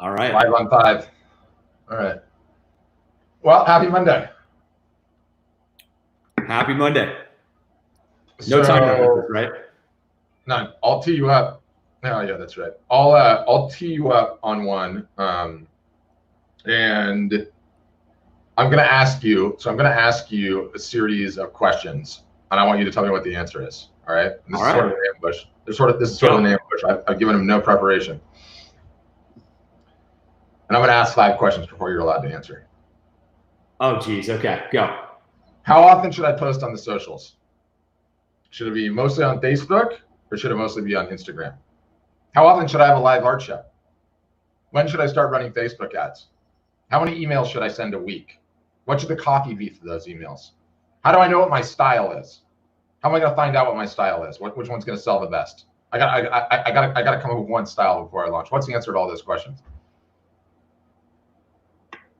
All right. 5 on 5. All right. Well, happy Monday. Happy Monday. No time references, right? None. I'll tee you up. Oh, yeah, that's right. I'll tee you up on one. And I'm going to ask you. So I'm going to ask you a series of questions, and I want you to tell me what the answer is. All right. And this is sort of an ambush. This is sort of an ambush. I've given him no preparation. And I'm going to ask 5 questions before you're allowed to answer. Oh, geez. Okay, go. How often should I post on the socials? Should it be mostly on Facebook, or should it mostly be on Instagram? How often should I have a live art show? When should I start running Facebook ads? How many emails should I send a week? What should the copy be for those emails? How do I know what my style is? How am I going to find out what my style is? Which one's going to sell the best? I got to come up with one style before I launch. What's the answer to all those questions?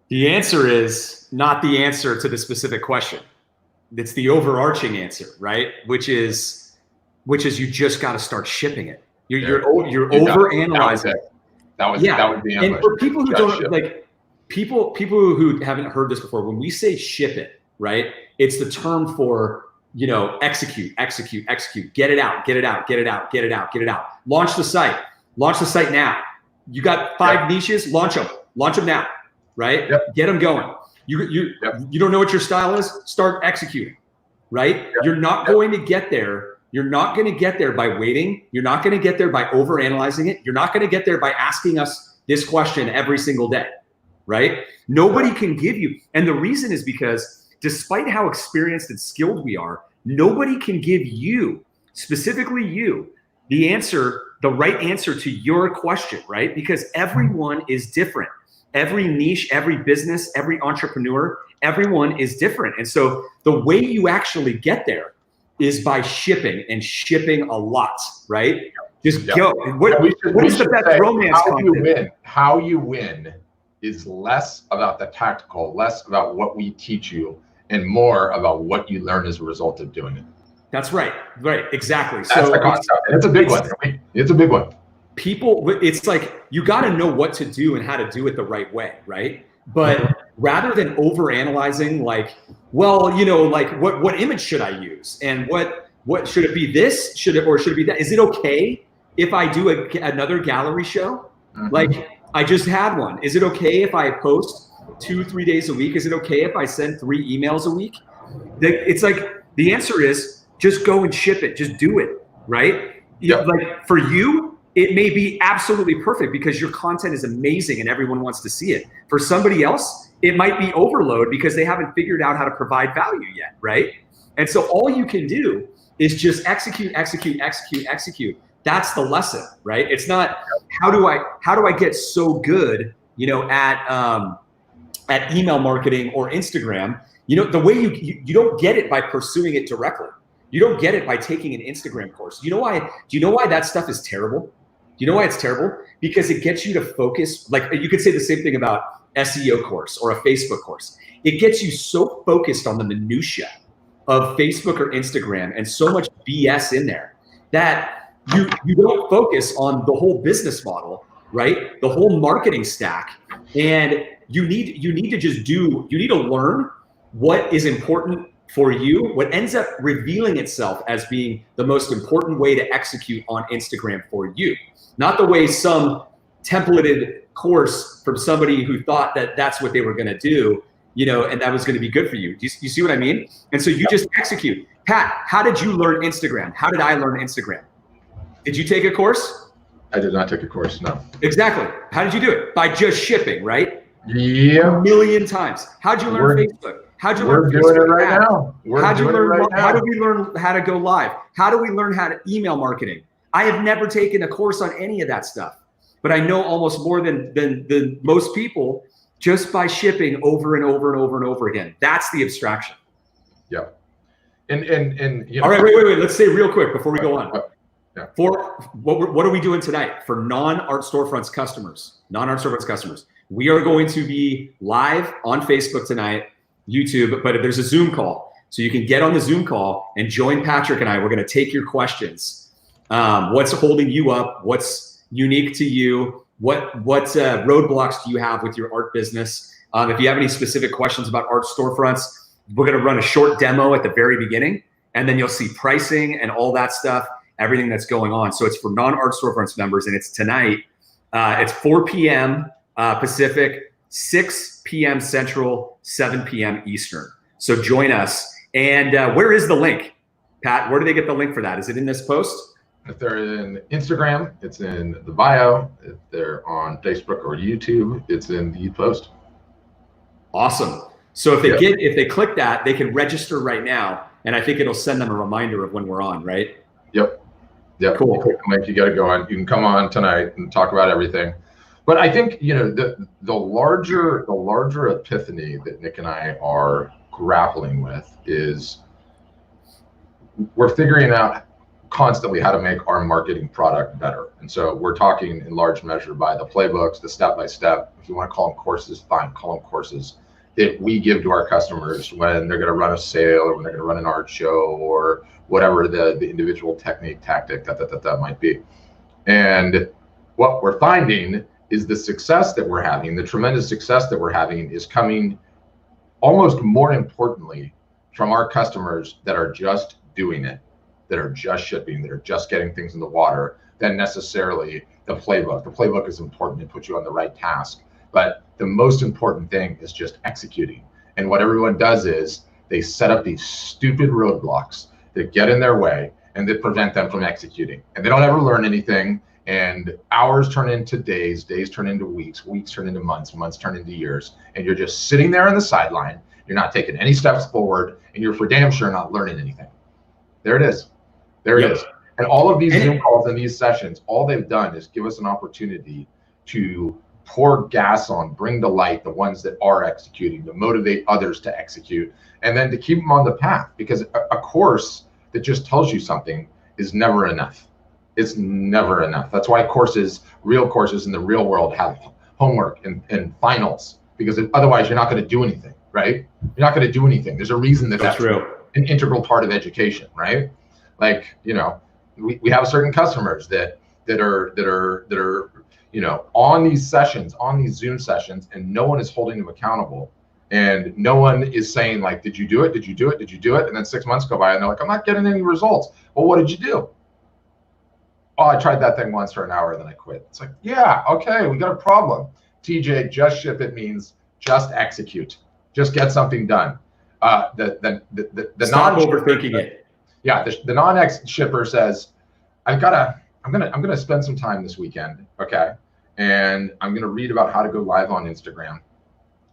The answer is not the answer to the specific question. It's the overarching answer, right? Which is you just got to start shipping it. You're overanalyzing it. That was the ambush. And for people who don't like, people who haven't heard this before, when we say ship it, right? It's the term for, execute, get it out. Launch the site now. You got 5 niches, launch them now, right? Yep. Get them going. You don't know what your style is, start executing, right? Yep. You're not going to get there. You're not going to get there by waiting. You're not going to get there by overanalyzing it. You're not going to get there by asking us this question every single day, right? Nobody can give you. And the reason is because despite how experienced and skilled we are, nobody can give you, specifically you, the right answer to your question, right? Because everyone is different. Every niche, every business, every entrepreneur, everyone is different. And so the way you actually get there is by shipping, and shipping a lot, right? Just go. What is the best romance content? How you win is less about the tactical, less about what we teach you, and more about what you learn as a result of doing it. That's right. Right. Exactly. That's the concept. And it's a big one. It's a big one. People, it's like you got to know what to do and how to do it the right way, right? But rather than overanalyzing, like, well, like what image should I use, and what should it be? This should it be that? Is it okay if I do another gallery show? Like I just had one. Is it okay if I post 2-3 days a week? Is it okay if I send 3 emails a week? It's like the answer is just go and ship it. Just do it, right? Yep. Like for you, it may be absolutely perfect because your content is amazing and everyone wants to see it. For somebody else, it might be overload because they haven't figured out how to provide value yet, right? And so all you can do is just execute. That's the lesson, right? It's not how do I get so good, at email marketing or Instagram. The way you don't get it by pursuing it directly. You don't get it by taking an Instagram course. Do you know why that stuff is terrible? Do you know why it's terrible? Because it gets you to focus. Like you could say the same thing about SEO course or a Facebook course. It gets you so focused on the minutia of Facebook or Instagram and so much BS in there that you don't focus on the whole business model, right? The whole marketing stack. And you need to learn what is important for you, what ends up revealing itself as being the most important way to execute on Instagram for you. Not the way some templated course from somebody who thought that that's what they were going to do, and that was going to be good for you. You see what I mean? And so you just execute. Pat, how did you learn Instagram? How did I learn Instagram? Did you take a course? I did not take a course, no. Exactly. How did you do it? By just shipping, right? Yeah. 1 million times. How'd you learn Facebook? How'd you learn Facebook? We're doing it right now. How did we learn how to go live? How do we learn how to email marketing? I have never taken a course on any of that stuff, but I know almost more than most people just by shipping over and over again. That's the abstraction. Yeah. And all right, wait. Let's say real quick before we go on. Yeah. For what are we doing tonight for non-art storefronts customers? We are going to be live on Facebook tonight, YouTube, but there's a Zoom call. So you can get on the Zoom call and join Patrick and I. We're going to take your questions. What's holding you up? What's unique to you? what roadblocks do you have with your art business? If you have any specific questions about art storefronts, we're going to run a short demo at the very beginning, and then you'll see pricing and all that stuff, everything that's going on. So it's for non-art storefronts members, and it's tonight. It's 4 p.m. Pacific, 6 p.m. Central, 7 p.m. Eastern. So join us. And where is the link, Pat? Where do they get the link for that? Is it in this post? If they're in Instagram, it's in the bio. If they're on Facebook or YouTube, it's in the post. Awesome. So if they click that, they can register right now, and I think it'll send them a reminder of when we're on, right? Yep. Cool. You click the link, you got to go on. You can come on tonight and talk about everything. But I think, you know, the larger epiphany that Nick and I are grappling with is we're figuring out constantly how to make our marketing product better. And so we're talking in large measure by the playbooks, the step-by-step, if you want to call them courses, fine, call them courses, that we give to our customers when they're going to run a sale or when they're going to run an art show or whatever the individual technique, tactic, that might be. And what we're finding is the success that we're having, the tremendous success that we're having is coming almost more importantly from our customers that are just doing it, that are just shipping, that are just getting things in the water, than necessarily the playbook. The playbook is important to put you on the right task, but the most important thing is just executing. And what everyone does is they set up these stupid roadblocks that get in their way and that prevent them from executing. And they don't ever learn anything. And hours turn into days, days turn into weeks, weeks turn into months, months turn into years. And you're just sitting there on the sideline. You're not taking any steps forward, and you're for damn sure not learning anything. There it is. There it is. And all of these Zoom calls and these sessions, all they've done is give us an opportunity to pour gas on, bring to light the ones that are executing, to motivate others to execute, and then to keep them on the path. Because a course that just tells you something is never enough. It's never enough. That's why courses, real courses in the real world, have homework and finals, because otherwise you're not going to do anything, right? You're not going to do anything. There's a reason that's true. An integral part of education, right? Like, you know, we have certain customers that are you know, on these sessions, on these Zoom sessions, and no one is holding them accountable. And no one is saying, like, did you do it? Did you do it? Did you do it? And then 6 months go by and they're like, I'm not getting any results. Well, what did you do? Oh, I tried that thing once for an hour and then I quit. It's like, yeah, okay, we got a problem. TJ, just ship it means just execute. Just get something done. Stop overthinking it. Yeah, the non-ex shipper says, I'm gonna spend some time this weekend, okay? And I'm gonna read about how to go live on Instagram.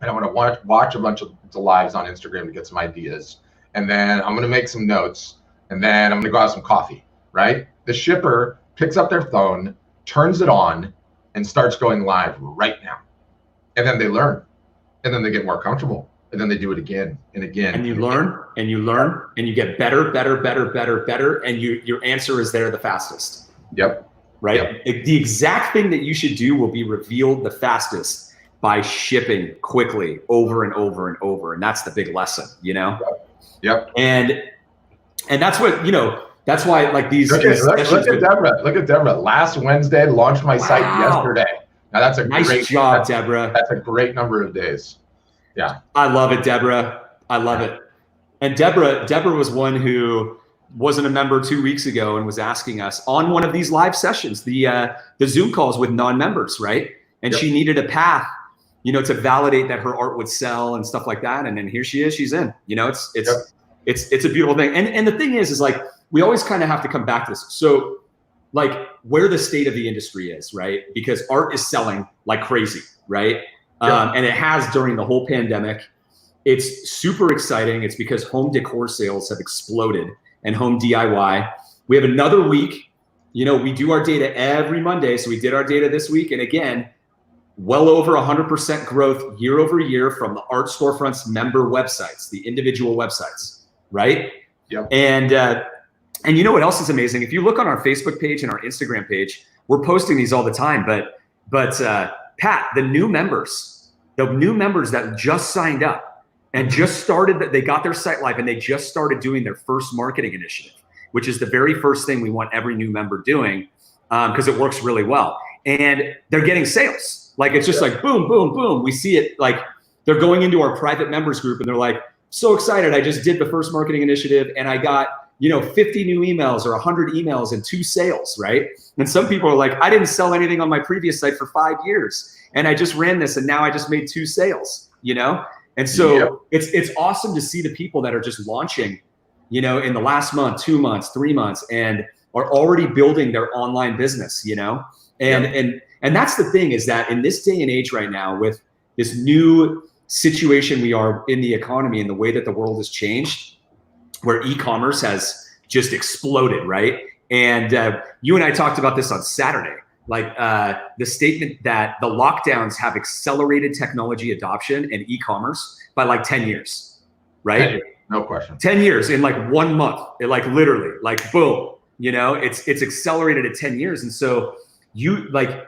And I'm gonna watch a bunch of the lives on Instagram to get some ideas. And then I'm gonna make some notes. And then I'm gonna go have some coffee, right? The shipper picks up their phone, turns it on, and starts going live right now. And then they learn. And then they get more comfortable. And then they do it again and again. And you learn, and you learn, and you get better, and your answer is there the fastest. Yep. Right? Yep. The exact thing that you should do will be revealed the fastest by shipping quickly over and over and over. And that's the big lesson, you know? Yep. And that's what, you know, that's why, like, these. Look at Deborah. Look at Deborah. Last Wednesday, launched my site yesterday. Now that's a nice job, Deborah. That's a great number of days. Yeah. I love it, Deborah. I love it. And Deborah was one who wasn't a member 2 weeks ago and was asking us on one of these live sessions, the Zoom calls with non-members, right? And she needed a path, you know, to validate that her art would sell and stuff like that. And then here she is, she's in. You know, it's a beautiful thing. And the thing is like, we always kind of have to come back to this. So like where the state of the industry is, right? Because art is selling like crazy, right? And it has during the whole pandemic. It's super exciting. It's because home decor sales have exploded and home DIY. We have another week. You know, we do our data every Monday. So we did our data this week. And again, well over 100% growth year over year from the art storefronts member websites, the individual websites, right? Yep. And you know what else is amazing? If you look on our Facebook page and our Instagram page, we're posting these all the time. But Pat, the new members that just signed up and just started, that they got their site live and they just started doing their first marketing initiative, which is the very first thing we want every new member doing because it works really well. and they're getting sales. Like, it's just like boom, boom, boom. We see it, like they're going into our private members group and they're like, so excited. I just did the first marketing initiative and I got, 50 new emails or 100 emails and 2 sales, right? And some people are like, I didn't sell anything on my previous site for 5 years. And I just ran this and now I just made 2 sales, And so it's awesome to see the people that are just launching, in the last month, 2 months, 3 months, and are already building their online business, And that's the thing, is that in this day and age right now, with this new situation we are in the economy and the way that the world has changed, where e-commerce has just exploded, right? And you and I talked about this on Saturday, like the statement that the lockdowns have accelerated technology adoption and e-commerce by like 10 years, right? No question. 10 years in like 1 month, it like literally like boom, it's accelerated at 10 years. And so you have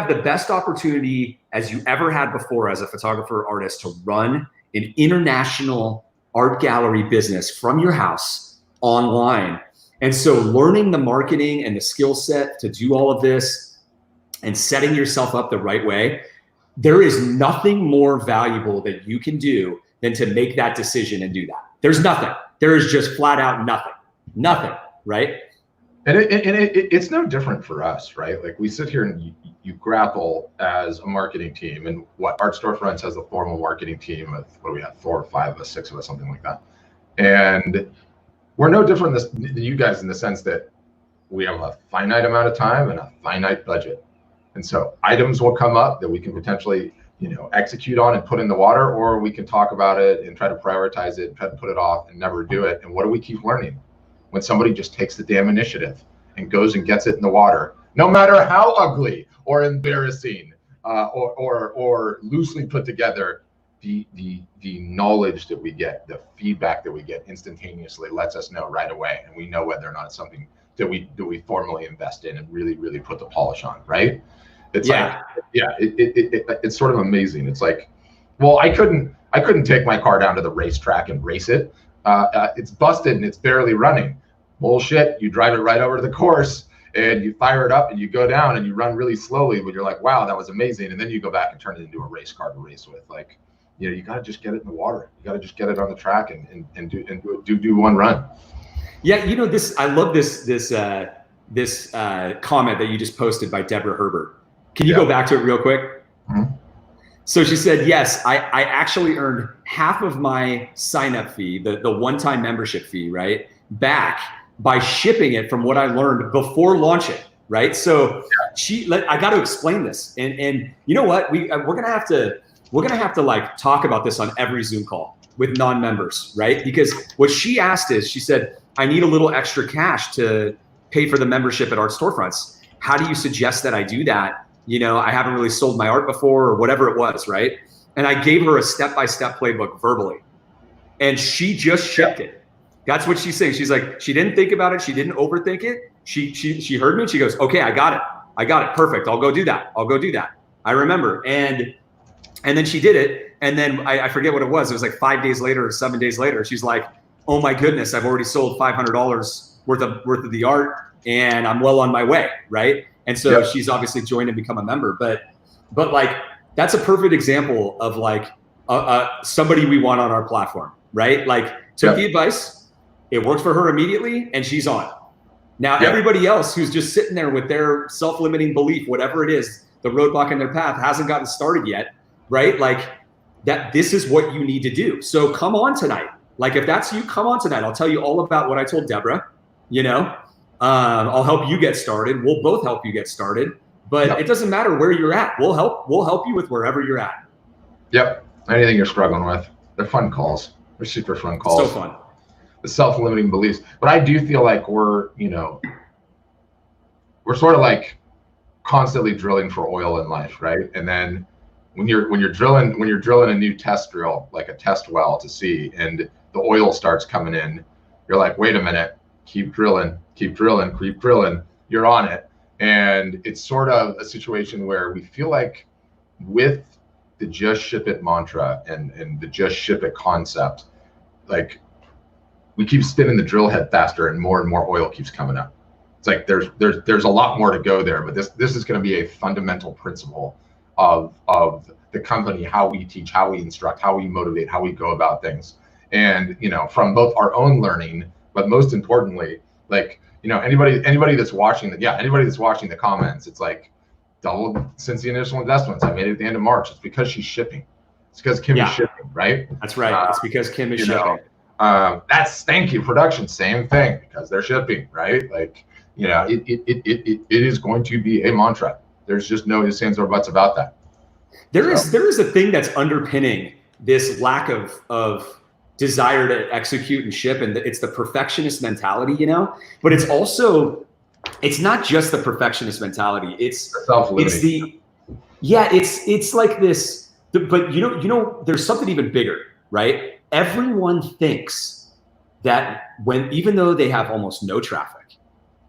the best opportunity as you ever had before as a photographer artist to run an international art gallery business from your house online. And so learning the marketing and the skill set to do all of this and setting yourself up the right way, there is nothing more valuable that you can do than to make that decision and do that. There's nothing. There is just flat out nothing, right? And it's no different for us, right? Like, we sit here and you grapple as a marketing team, and Art Storefronts has a formal marketing team of, what do we have, 4 or 5 of us, 6 of us, something like that. And we're no different than you guys in the sense that we have a finite amount of time and a finite budget. And so items will come up that we can potentially, execute on and put in the water, or we can talk about it and try to prioritize it and try to put it off and never do it. And what do we keep learning? When somebody just takes the damn initiative and goes and gets it in the water, no matter how ugly or embarrassing or loosely put together, the knowledge that we get, the feedback that we get instantaneously lets us know right away, and we know whether or not it's something that we formally invest in and really, really put the polish on, right? It's it's sort of amazing. It's like, well, I couldn't take my car down to the racetrack and race it. It's busted and it's barely running. Bullshit. You drive it right over to the course and you fire it up and you go down and you run really slowly, but you're like, wow, that was amazing. And then you go back and turn it into a race car to race with. Like, you got to just get it in the water. You got to just get it on the track and do one run. Yeah. I love this comment that you just posted by Deborah Herbert. Can you go back to it real quick? Mm-hmm. So she said, yes, I actually earned half of my sign-up fee, the one-time membership fee, right, back by shipping it from what I learned before launching, right? So I got to explain this, and you know what? We're gonna have to like talk about this on every Zoom call with non-members, right? Because what she asked is, she said, I need a little extra cash to pay for the membership at Art Storefronts. How do you suggest that I do that? I haven't really sold my art before, or whatever it was, right? And I gave her a step-by-step playbook verbally, and she just shipped it. That's what she's saying. She's like, she didn't think about it. She didn't overthink it. She heard me and she goes, okay, I got it. Perfect. I'll go do that. I remember. And then she did it. And then I forget what it was. It was like 5 days later or 7 days later. She's like, oh my goodness, I've already sold $500 worth of the art and I'm well on my way, right? And so she's obviously joined and become a member, but like, that's a perfect example of like somebody we want on our platform, right? Like, took the advice, it worked for her immediately, and she's on. Now, everybody else who's just sitting there with their self-limiting belief, whatever it is, the roadblock in their path, hasn't gotten started yet, right? Like, that this is what you need to do. So come on tonight. Like, if that's you, come on tonight. I'll tell you all about what I told Deborah, I'll help you get started. We'll both help you get started, but it doesn't matter where you're at. We'll help you with wherever you're at. Yep. Anything you're struggling with. They're fun calls. They're super fun calls. So fun. The self-limiting beliefs. But I do feel like we're sort of like constantly drilling for oil in life, right? And then when you're drilling a new test drill, like a test well to see, and the oil starts coming in, you're like, wait a minute, keep drilling, you're on it. And it's sort of a situation where we feel like with the just ship it mantra and the just ship it concept, like, we keep spinning the drill head faster and more oil keeps coming up. It's like there's a lot more to go there, but this is going to be a fundamental principle of the company, how we teach, how we instruct, how we motivate, how we go about things. And, you know, from both our own learning, but most importantly, like, you know, anybody that's watching anybody that's watching the comments, it's like doubled since the initial investments. I made it at the end of March. It's because she's shipping. It's because Kim is shipping, right? That's right. It's because Kim is shipping. That's thank you production, same thing, because they're shipping, right? Like, you know, it is going to be a mantra. There's just no ifs, ands, or buts about that. There is a thing that's underpinning this lack of desire to execute and ship, and it's the perfectionist mentality, you know. But it's also, it's not just the perfectionist mentality. It's like this. But you know, there's something even bigger, right? Everyone thinks that even though they have almost no traffic,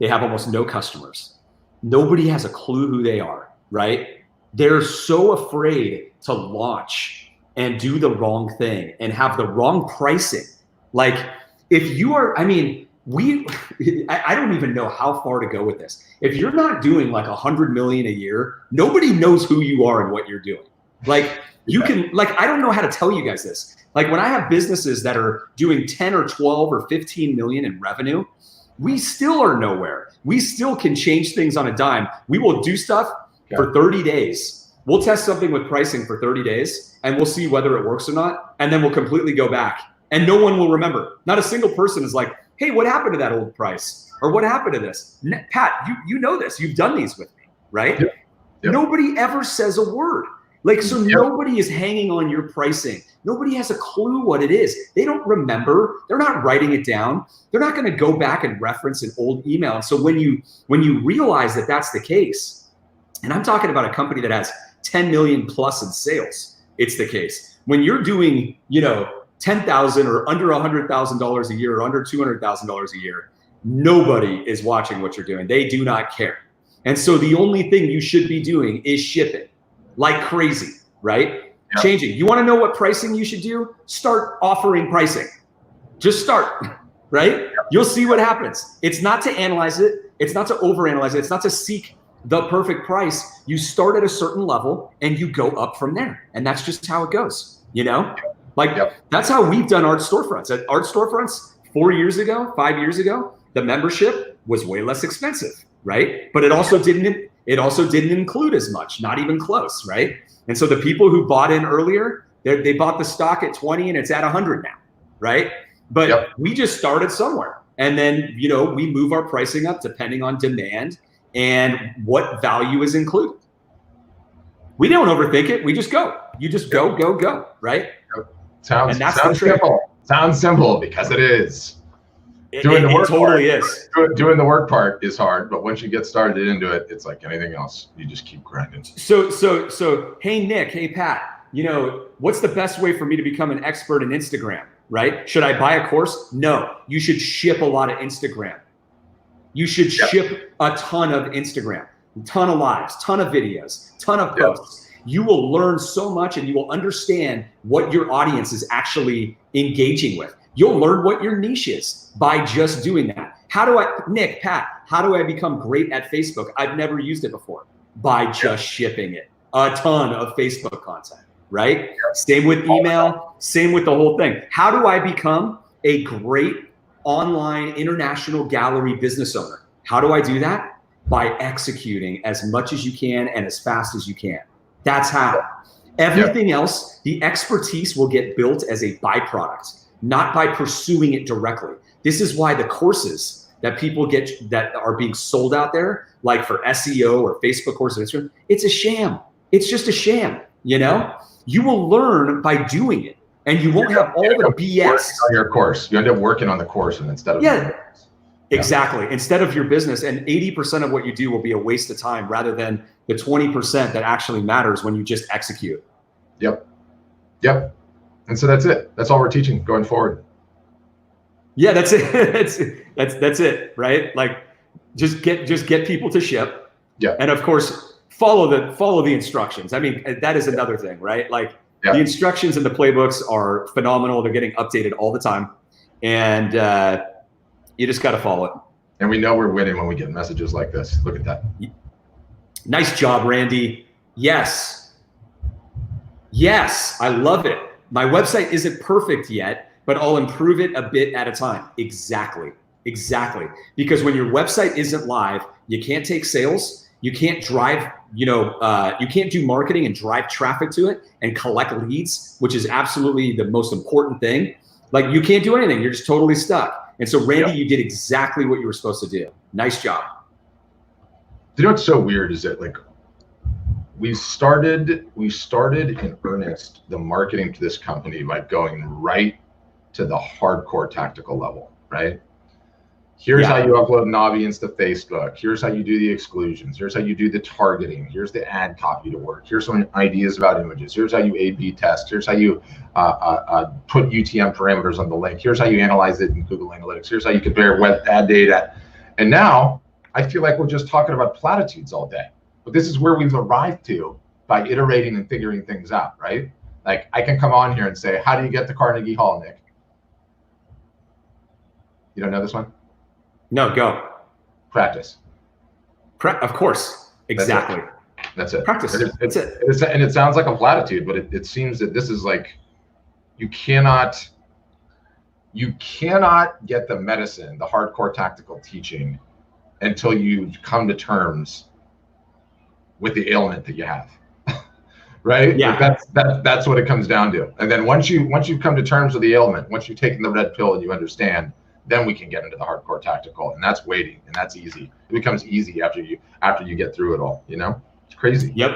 they have almost no customers, nobody has a clue who they are, right? They're so afraid to launch and do the wrong thing and have the wrong pricing. Like, if you are, I mean, I don't even know how far to go with this. If you're not doing like 100 million a year, nobody knows who you are and what you're doing. Like, you can, like, I don't know how to tell you guys this. Like, when I have businesses that are doing 10 or 12 or 15 million in revenue, we still are nowhere. We still can change things on a dime. We will do stuff for 30 days. We'll test something with pricing for 30 days and we'll see whether it works or not. And then we'll completely go back and no one will remember. Not a single person is like, hey, what happened to that old price? Or what happened to this? Pat, you know this, you've done these with me, right? Yep. Nobody ever says a word. Like, so nobody is hanging on your pricing. Nobody has a clue what it is. They don't remember. They're not writing it down. They're not going to go back and reference an old email. And so when you realize that that's the case, and I'm talking about a company that has 10 million plus in sales, it's the case. When you're doing, you know, 10,000 or under $100,000 a year or under $200,000 a year, nobody is watching what you're doing. They do not care. And so the only thing you should be doing is shipping like crazy, right? Yep. Changing. You want to know what pricing you should do? Start offering pricing. Just start, right? Yep. You'll see what happens. It's not to analyze it. It's not to overanalyze it. It's not to seek the perfect price. You start at a certain level and you go up from there. And that's just how it goes, you know? Like, that's how we've done art storefronts. At art storefronts 4 years ago, 5 years ago, the membership was way less expensive, right? But it also didn't include as much, not even close, right? And so the people who bought in earlier, they bought the stock at 20 and it's at 100 now, right? But we just started somewhere. And then, you know, we move our pricing up depending on demand and what value is included. We don't overthink it. We just go. You just go, right? Sounds simple. Sounds simple because it is. Doing the work totally is. Doing the work part is hard, but once you get started into it, it's like anything else. You just keep grinding. So, hey Nick, hey Pat, you know, what's the best way for me to become an expert in Instagram, right? Should I buy a course? No, you should ship a lot of Instagram. You should ship a ton of Instagram, a ton of lives, ton of videos, ton of posts. You will learn so much and you will understand what your audience is actually engaging with. You'll learn what your niche is by just doing that. Nick, Pat, how do I become great at Facebook? I've never used it before. By just shipping it. A ton of Facebook content, right? Same with email, same with the whole thing. How do I become a great online international gallery business owner? How do I do that? By executing as much as you can and as fast as you can. That's how. Everything else, the expertise will get built as a byproduct, not by pursuing it directly. This is why the courses that people get that are being sold out there, like for SEO or Facebook courses, it's a sham. It's just a sham, you know? You will learn by doing it and you won't have all the BS. On your course. You end up working on the course and instead of exactly. Instead of your business, and 80% of what you do will be a waste of time rather than the 20% that actually matters when you just execute. Yep. And so that's it. That's all we're teaching going forward. Yeah, that's it. that's it, right? Like, just get people to ship. Yeah. And of course, follow the instructions. I mean, that is another thing, right? Like, the instructions in the playbooks are phenomenal. They're getting updated all the time, and you just got to follow it. And we know we're winning when we get messages like this. Look at that. Nice job, Randy. Yes. Yes, I love it. My website isn't perfect yet, but I'll improve it a bit at a time. Exactly. Exactly. Because when your website isn't live, you can't take sales. You can't drive, you can't do marketing and drive traffic to it and collect leads, which is absolutely the most important thing. Like, you can't do anything. You're just totally stuck. And so, Randy, you did exactly what you were supposed to do. Nice job. You know what's so weird is that, like, we started in earnest the marketing to this company by going right to the hardcore tactical level, right? Here's how you upload an audience to Facebook. Here's how you do the exclusions. Here's how you do the targeting. Here's the ad copy to work. Here's some ideas about images. Here's how you A/B test. Here's how you put UTM parameters on the link. Here's how you analyze it in Google Analytics. Here's how you compare web ad data. And now I feel like we're just talking about platitudes all day. But this is where we've arrived to by iterating and figuring things out, right? Like, I can come on here and say, how do you get to Carnegie Hall, Nick? You don't know this one? No, go. Practice. Of course. Exactly. That's it. Practice. That's it. And it sounds like a platitude, but it seems that this is like, you cannot get the medicine, the hardcore tactical teaching, until you come to terms with the ailment that you have. Right? Yeah. Like that's what it comes down to. And then once you come to terms with the ailment, once you've taken the red pill and you understand, then we can get into the hardcore tactical, and that's waiting, and that's easy. It becomes easy after you get through it all, you know? It's crazy. Yep.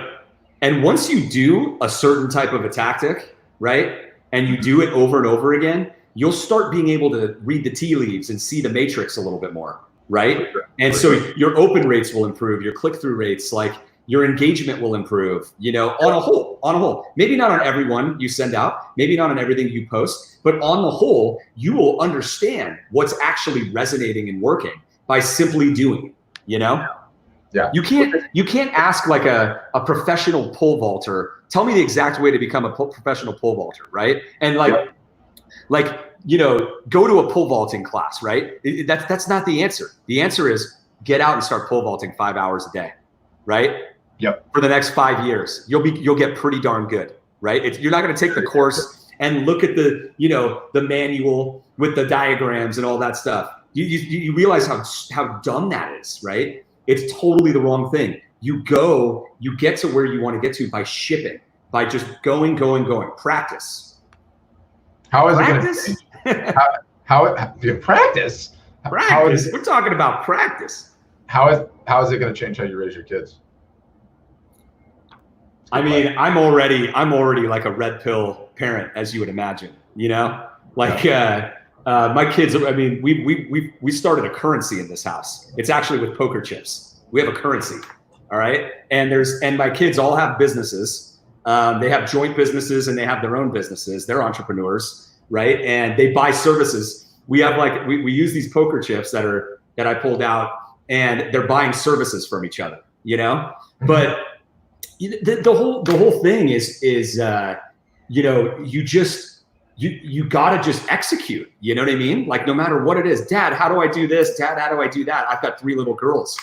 And once you do a certain type of a tactic, right, and you do it over and over again, you'll start being able to read the tea leaves and see the matrix a little bit more, right? And so your open rates will improve, your click-through rates, like your engagement will improve, on a whole. Maybe not on everyone you send out, maybe not on everything you post, but on the whole, you will understand what's actually resonating and working by simply doing it, Yeah. You can't ask like a professional pole vaulter, tell me the exact way to become a professional pole vaulter, right? And go to a pole vaulting class, right? That's not the answer. The answer is get out and start pole vaulting 5 hours a day, right? Yep. For the next 5 years, you'll get pretty darn good, right? You're not going to take the course and look at the manual with the diagrams and all that stuff. You realize how dumb that is, right? It's totally the wrong thing. You get to where you want to get to by shipping, by just going. Practice. How is practice? It going to change? Practice? Practice. We're talking about practice. How is it going to change how you raise your kids? I mean, I'm already like a red pill parent, as you would imagine. My kids. I mean, we started a currency in this house. It's actually with poker chips. We have a currency. All right, and my kids all have businesses. They have joint businesses and they have their own businesses. They're entrepreneurs, right? And they buy services. We have we use these poker chips that I pulled out, and they're buying services from each other. But the whole thing is you gotta just execute. You know what I mean? Like, no matter what it is, Dad, how do I do this? Dad, how do I do that? I've got 3 little girls.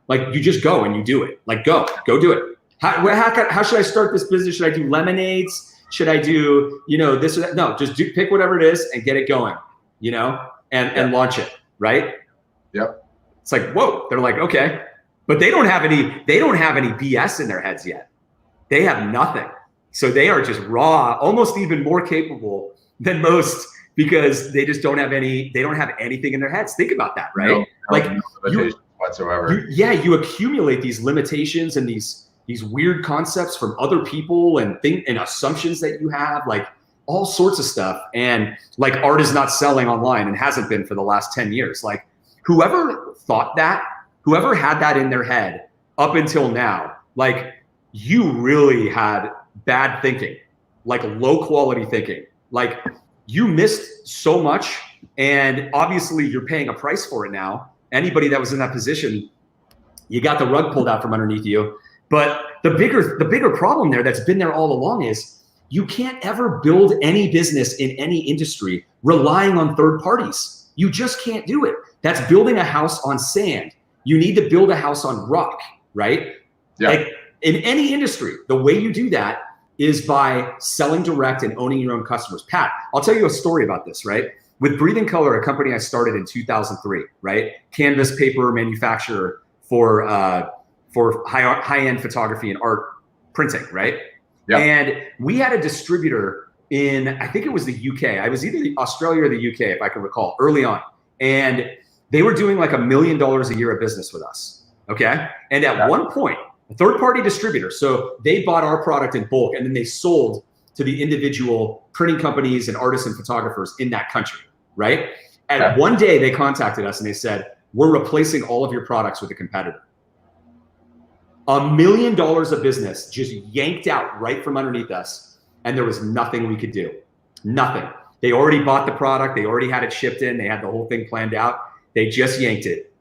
Like, you just go and you do it. Like, go do it. How should I start this business? Should I do lemonades? Should I do this or that? No, just pick whatever it is and get it going. And launch it. Right? Yep. It's like, whoa. They're like, okay. But they don't have any BS in their heads yet. They have nothing. So they are just raw, almost even more capable than most, because they just don't have anything in their heads. Think about that, right? No limitations whatsoever. You accumulate these limitations and these weird concepts from other people and assumptions that you have, like all sorts of stuff. And like, art is not selling online and hasn't been for the last 10 years. Like, whoever thought that, whoever had that in their head up until now, like, you really had bad thinking, like low quality thinking. Like, you missed so much, and obviously you're paying a price for it now. Anybody that was in that position, you got the rug pulled out from underneath you. But the bigger problem there that's been there all along is you can't ever build any business in any industry relying on third parties. You just can't do it. That's building a house on sand. You need to build a house on rock, right? Yeah. Like in any industry, the way you do that is by selling direct and owning your own customers. Pat, I'll tell you a story about this, right? With Breathing Color, a company I started in 2003, right? Canvas paper manufacturer for high-end photography and art printing, right? Yeah. And we had a distributor in, I think it was the UK. I was either Australia or the UK, if I can recall, early on. And they were doing like $1 million a year of business with us, okay? And at one point, a third-party distributor, so they bought our product in bulk and then they sold to the individual printing companies and artists and photographers in that country, right? And one day they contacted us and they said, we're replacing all of your products with a competitor. $1 million of business just yanked out right from underneath us, and there was nothing we could do. Nothing. They already bought the product. They already had it shipped in. They had the whole thing planned out. They just yanked it.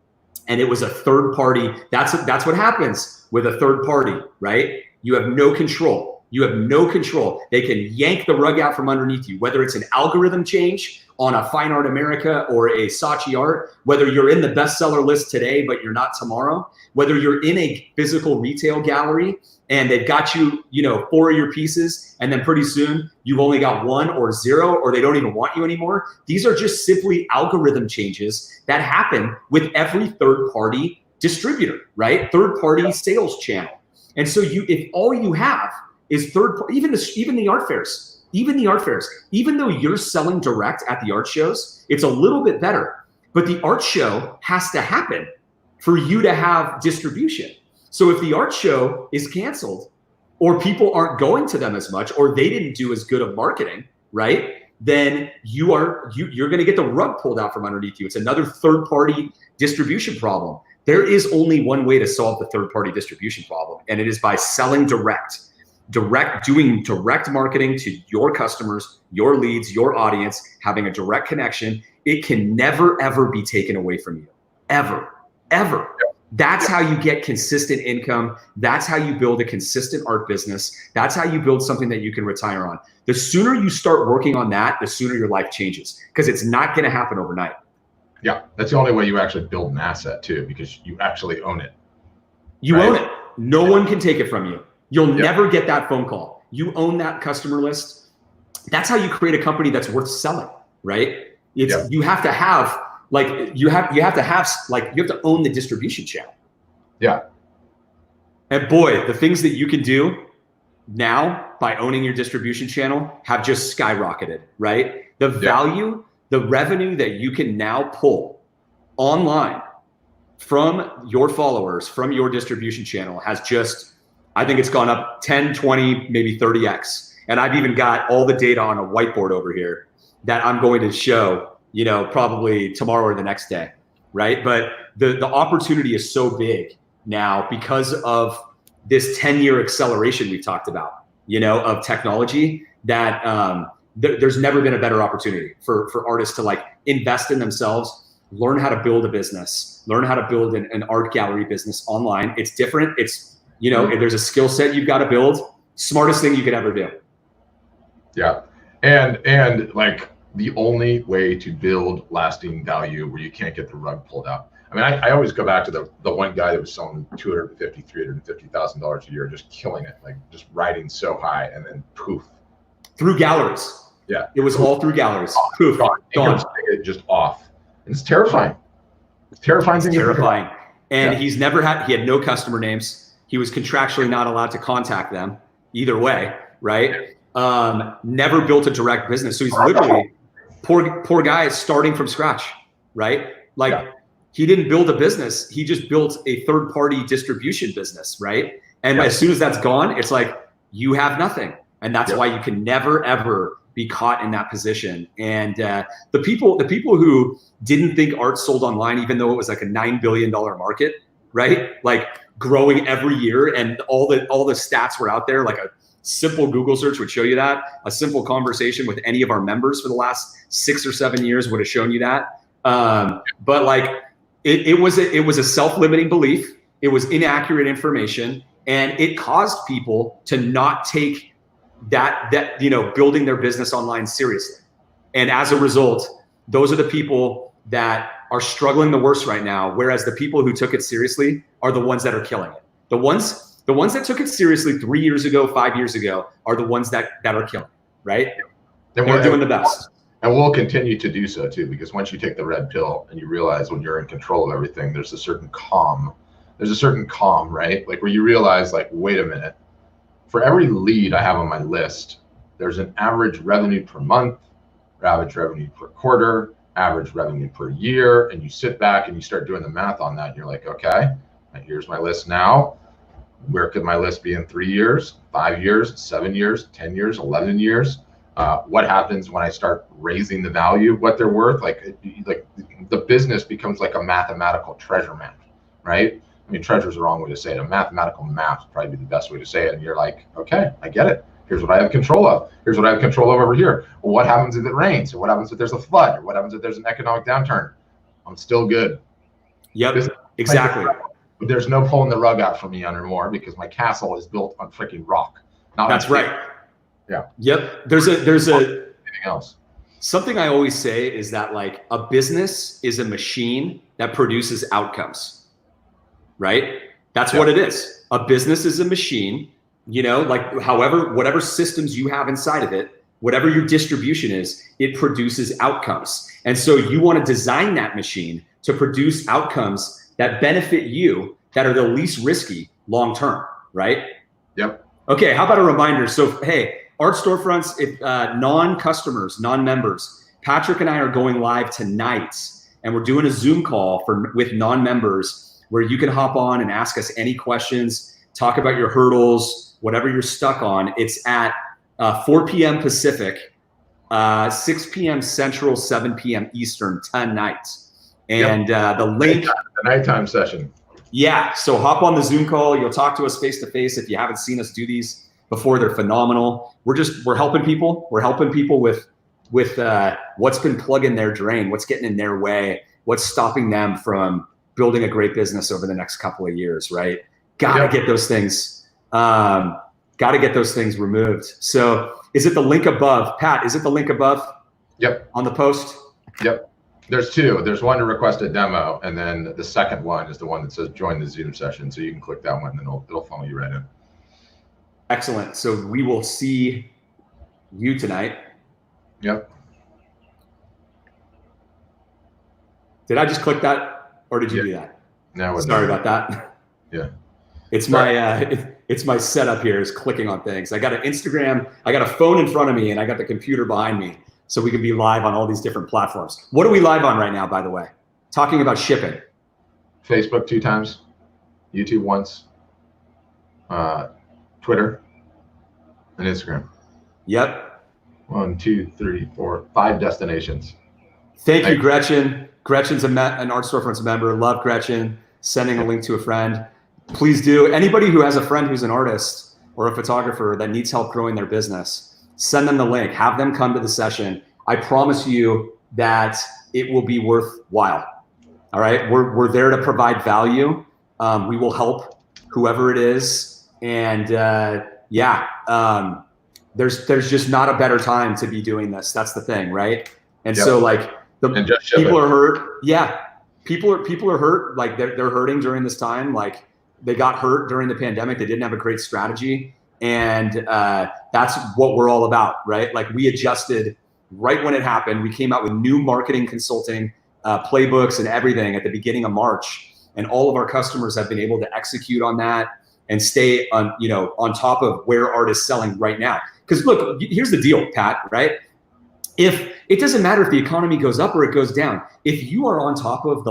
And it was a third party. That's what happens with a third party, right? You have no control. You have no control. They can yank the rug out from underneath you, whether it's an algorithm change on a Fine Art America or a Saatchi Art, whether you're in the bestseller list today, but you're not tomorrow, whether you're in a physical retail gallery and they've got you, 4 of your pieces, and then pretty soon you've only got 1 or 0, or they don't even want you anymore. These are just simply algorithm changes that happen with every third-party distributor, right? Third-party sales channel. And so if all you have is even the art fairs, even though you're selling direct at the art shows, it's a little bit better. But the art show has to happen for you to have distribution. So if the art show is canceled, or people aren't going to them as much, or they didn't do as good of marketing, right? Then you're going to get the rug pulled out from underneath you. It's another third-party distribution problem. There is only one way to solve the third-party distribution problem, and it is by selling doing direct marketing to your customers, your leads, your audience, having a direct connection. It can never, ever be taken away from you. Ever. That's how you get consistent income. That's how you build a consistent art business. That's how you build something that you can retire on. The sooner you start working on that, the sooner your life changes, because it's not going to happen overnight. Yeah, that's the only way you actually build an asset too, because you actually own it. You own it. No one can take it from you. You'll never get that phone call. You own that customer list. That's how you create a company that's worth selling, right? You have to have you have to own the distribution channel. Yeah. And boy, the things that you can do now by owning your distribution channel have just skyrocketed, right? The value, the revenue that you can now pull online from your followers, from your distribution channel has just, I think it's gone up 10, 20, maybe 30x. And I've even got all the data on a whiteboard over here that I'm going to show, probably tomorrow or the next day, right? But the opportunity is so big now because of this 10-year acceleration we talked about, of technology, that there's never been a better opportunity for artists to invest in themselves, learn how to build a business, learn how to build an art gallery business online. It's different. It's, there's a skill set you've got to build. Smartest thing you could ever do. Yeah. And the only way to build lasting value where you can't get the rug pulled out. I mean, I always go back to the one guy that was selling $250,000, $350,000 a year, just killing it, just riding so high, and then poof. Through galleries. Yeah. It was all through galleries. Poof. Gone. Just off. And it's terrifying. It's terrifying. It's terrifying. And he had no customer names. He was contractually not allowed to contact them either way, right? Never built a direct business. So he's literally, poor guy is starting from scratch, right? He didn't build a business. He just built a third-party distribution business, right? And as soon as that's gone, it's you have nothing. And that's why you can never, ever be caught in that position. And the people who didn't think art sold online, even though it was a $9 billion market, right? Growing every year, and all the stats were out there. A simple Google search would show you that. A simple conversation with any of our members for the last 6 or 7 years would have shown you that. But it was a self-limiting belief. It was inaccurate information, and it caused people to not take that building their business online seriously. And as a result, those are the people that are struggling the worst right now, whereas the people who took it seriously are the ones that are killing it. The ones that took it seriously 3 years ago, 5 years ago are the ones that are killing, right? And they're doing the best. And we'll continue to do so too, because once you take the red pill and you realize when you're in control of everything, there's a certain calm. There's a certain calm, right? Like where you realize, like, wait a minute, for every lead I have on my list, there's an average revenue per month, average revenue per quarter, average revenue per year. And you sit back and you start doing the math on that. And you're like, okay, here's my list now. Where could my list be in 3 years, 5 years, 7 years, 10 years, 11 years? What happens when I start raising the value of what they're worth? Like the business becomes like a mathematical treasure map, right? I mean, treasure is the wrong way to say it. A mathematical map would probably be the best way to say it. And you're like, okay, I get it. Here's what I have control of. Here's what I have control of over here. Well, what happens if it rains? Or what happens if there's a flood? Or what happens if there's an economic downturn? I'm still good. Yep, exactly. There's no pulling the rug out for me anymore because my castle is built on freaking rock. That's right. Yeah. Yep. There's anything else. Something I always say is that, like, a business is a machine that produces outcomes, right? That's what it is. A business is a machine, you know, like whatever systems you have inside of it, whatever your distribution is, it produces outcomes. And so you want to design that machine to produce outcomes that benefit you, that are the least risky long-term, right? Yep. Okay, how about a reminder? So, hey, Art Storefronts, if non-customers, non-members, Patrick and I are going live tonight, and we're doing a Zoom call with non-members where you can hop on and ask us any questions, talk about your hurdles, whatever you're stuck on. It's at 4 p.m. Pacific, 6 p.m. Central, 7 p.m. Eastern tonight. And the link, the nighttime session. Yeah, so hop on the Zoom call. You'll talk to us face to face. If you haven't seen us do these before, they're phenomenal. We're helping people. We're helping people with what's been plugging their drain, what's getting in their way, what's stopping them from building a great business over the next couple of years, right? Gotta get those things. Gotta get those things removed. So is it the link above, Pat? Is it the link above? Yep. On the post? Yep. There's two. There's one to request a demo, and then the second one is the one that says join the Zoom session. So you can click that one, and it'll funnel you right in. Excellent. So we will see you tonight. Yep. Did I just click that, or did you do that? No. Sorry about that. Yeah. It's my setup here is clicking on things. I got an Instagram, I got a phone in front of me, and I got the computer behind me, so we can be live on all these different platforms. What are we live on right now, by the way? Talking about shipping. Facebook 2 times, YouTube once, Twitter, and Instagram. Yep. 1, 2, 3, 4, 5 destinations. Thank you, Gretchen. Gretchen's an Art Storefronts member. Love Gretchen. Sending a link to a friend. Please do. Anybody who has a friend who's an artist or a photographer that needs help growing their business, send them the link. Have them come to the session. I promise you that it will be worthwhile. All right. We're there to provide value. We will help whoever it is. And there's just not a better time to be doing this. That's the thing, right? And so, like, people are hurt. Yeah. People are hurt. Like they're hurting during this time. Like they got hurt during the pandemic. They didn't have a great strategy. And that's what we're all about, right? Like we adjusted right when it happened. We came out with new marketing consulting playbooks and everything at the beginning of March. And all of our customers have been able to execute on that and stay on top of where art is selling right now. Because look, here's the deal, Pat, right? If it doesn't matter if the economy goes up or it goes down, if you are on top of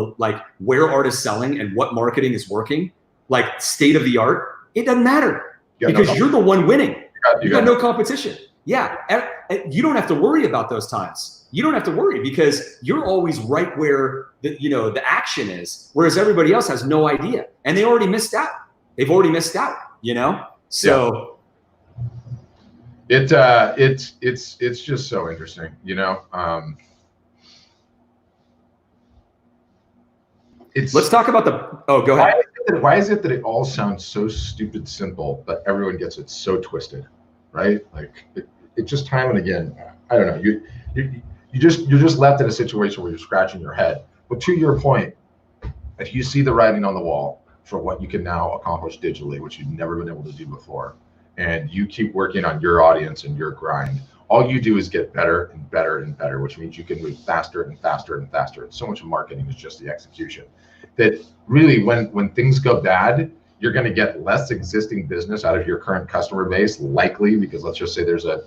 where art is selling and what marketing is working, like state of the art, it doesn't matter because you're the one winning. You got no competition. Yeah, you don't have to worry about those times. You don't have to worry because you're always right where the action is, whereas everybody else has no idea and they already missed out. They've already missed out. So. Yeah. It's just so interesting, Let's talk about go ahead. Why is it that it all sounds so stupid simple, but everyone gets it so twisted, right? Like it just time and again, I don't know. you're just left in a situation where you're scratching your head. But to your point, if you see the writing on the wall for what you can now accomplish digitally, which you've never been able to do before, and you keep working on your audience and your grind, all you do is get better and better and better, which means you can move faster and faster and faster. So much of marketing is just the execution. That really, when things go bad, you're going to get less existing business out of your current customer base, likely, because let's just say there's a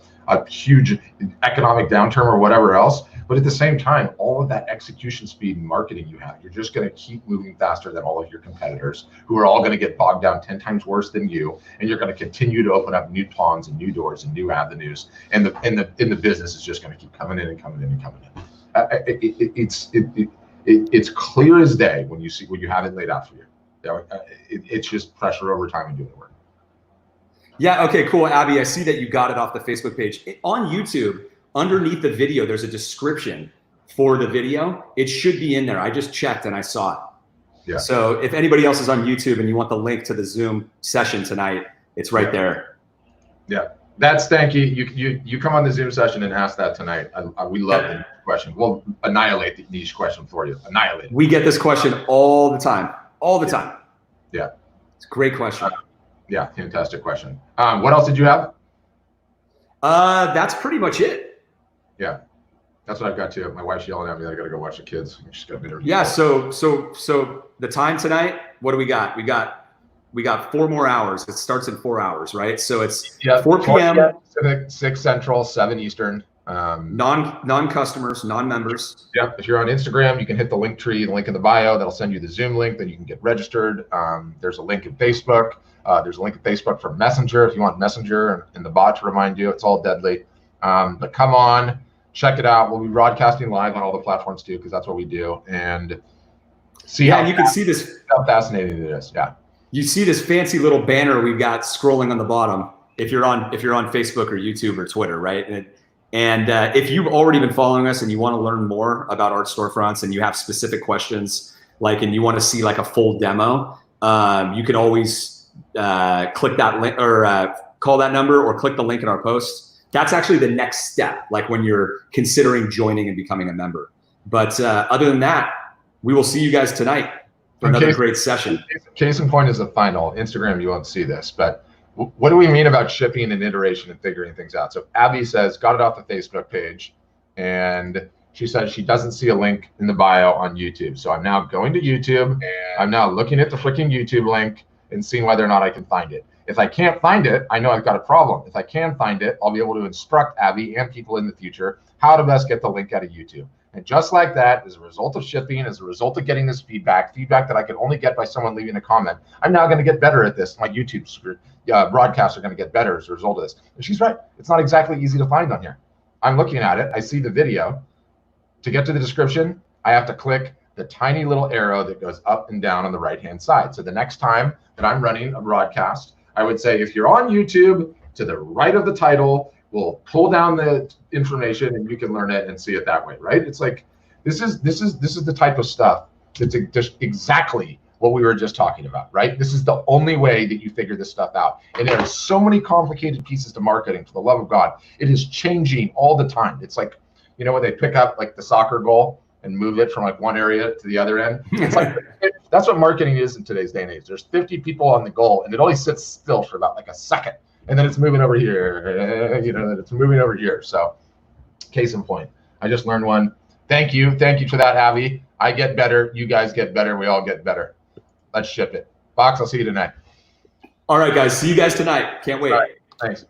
huge economic downturn or whatever else. But at the same time, all of that execution speed and marketing you have, you're just going to keep moving faster than all of your competitors, who are all going to get bogged down 10 times worse than you. And you're going to continue to open up new ponds and new doors and new avenues. And the business is just going to keep coming in and coming in and coming in. It's clear as day when you see what you have it laid out for you. It's just pressure over time and doing the work. Yeah. Okay, cool. Abby, I see that you got it off the Facebook page. On YouTube, underneath the video, there's a description for the video. It should be in there. I just checked and I saw it. Yeah. So if anybody else is on YouTube and you want the link to the Zoom session tonight, it's right there. Yeah. That's Stanky. You come on the Zoom session and ask that tonight. We love the question. We'll annihilate the niche question for you. Annihilate it. We get this question all the time. All the time. Yeah. It's a great question. Yeah, fantastic question. What else did you have? That's pretty much it. Yeah, that's what I've got too. My wife's yelling at me that I gotta go watch the kids. She's got dinner. Yeah. So the time tonight. What do we got? We got 4 more hours. It starts in 4 hours, right? So it's 4 p.m. Pacific, 6 Central, 7 Eastern. Non-customers, non-members. Yeah. If you're on Instagram, you can hit the link tree, the link in the bio. That'll send you the Zoom link. Then you can get registered. There's a link in Facebook. There's a link in Facebook for Messenger if you want Messenger and the bot to remind you. It's all deadly. But come on, check it out. We'll be broadcasting live on all the platforms too, because that's what we do. And see how you can see this. How fascinating it is. Yeah. You see this fancy little banner we've got scrolling on the bottom. If you're on Facebook or YouTube or Twitter, right? And if you've already been following us and you want to learn more about art storefronts and you have specific questions, and you want to see like a full demo, you can always click that link or call that number or click the link in our post. That's actually the next step, like when you're considering joining and becoming a member. But other than that, we will see you guys tonight for another great session. Case in point is the final. Instagram, you won't see this, but what do we mean about shipping and iteration and figuring things out? So Abby says, got it off the Facebook page, and she says she doesn't see a link in the bio on YouTube. So I'm now going to YouTube, and I'm now looking at the freaking YouTube link and seeing whether or not I can find it. If I can't find it, I know I've got a problem. If I can find it, I'll be able to instruct Abby and people in the future how to best get the link out of YouTube. And just like that, as a result of shipping, as a result of getting this feedback that I can only get by someone leaving a comment, I'm now going to get better at this. My YouTube broadcasts are going to get better as a result of this. And she's right. It's not exactly easy to find on here. I'm looking at it. I see the video. To get to the description, I have to click the tiny little arrow that goes up and down on the right-hand side. So the next time that I'm running a broadcast, I would say, if you're on YouTube, to the right of the title, we'll pull down the information and you can learn it and see it that way, right? It's like, this is the type of stuff that's just exactly what we were just talking about, right? This is the only way that you figure this stuff out. And there are so many complicated pieces to marketing, for the love of God. It is changing all the time. It's like, when they pick up like the soccer goal and move it from like one area to the other end. It's like, that's what marketing is in today's day and age. There's 50 people on the goal and it only sits still for about like a second. And then it's moving over here, it's moving over here. So case in point, I just learned one. Thank you for that, Abby. I get better, you guys get better, we all get better. Let's ship it. Fox, I'll see you tonight. All right, guys, see you guys tonight. Can't wait. All right, thanks.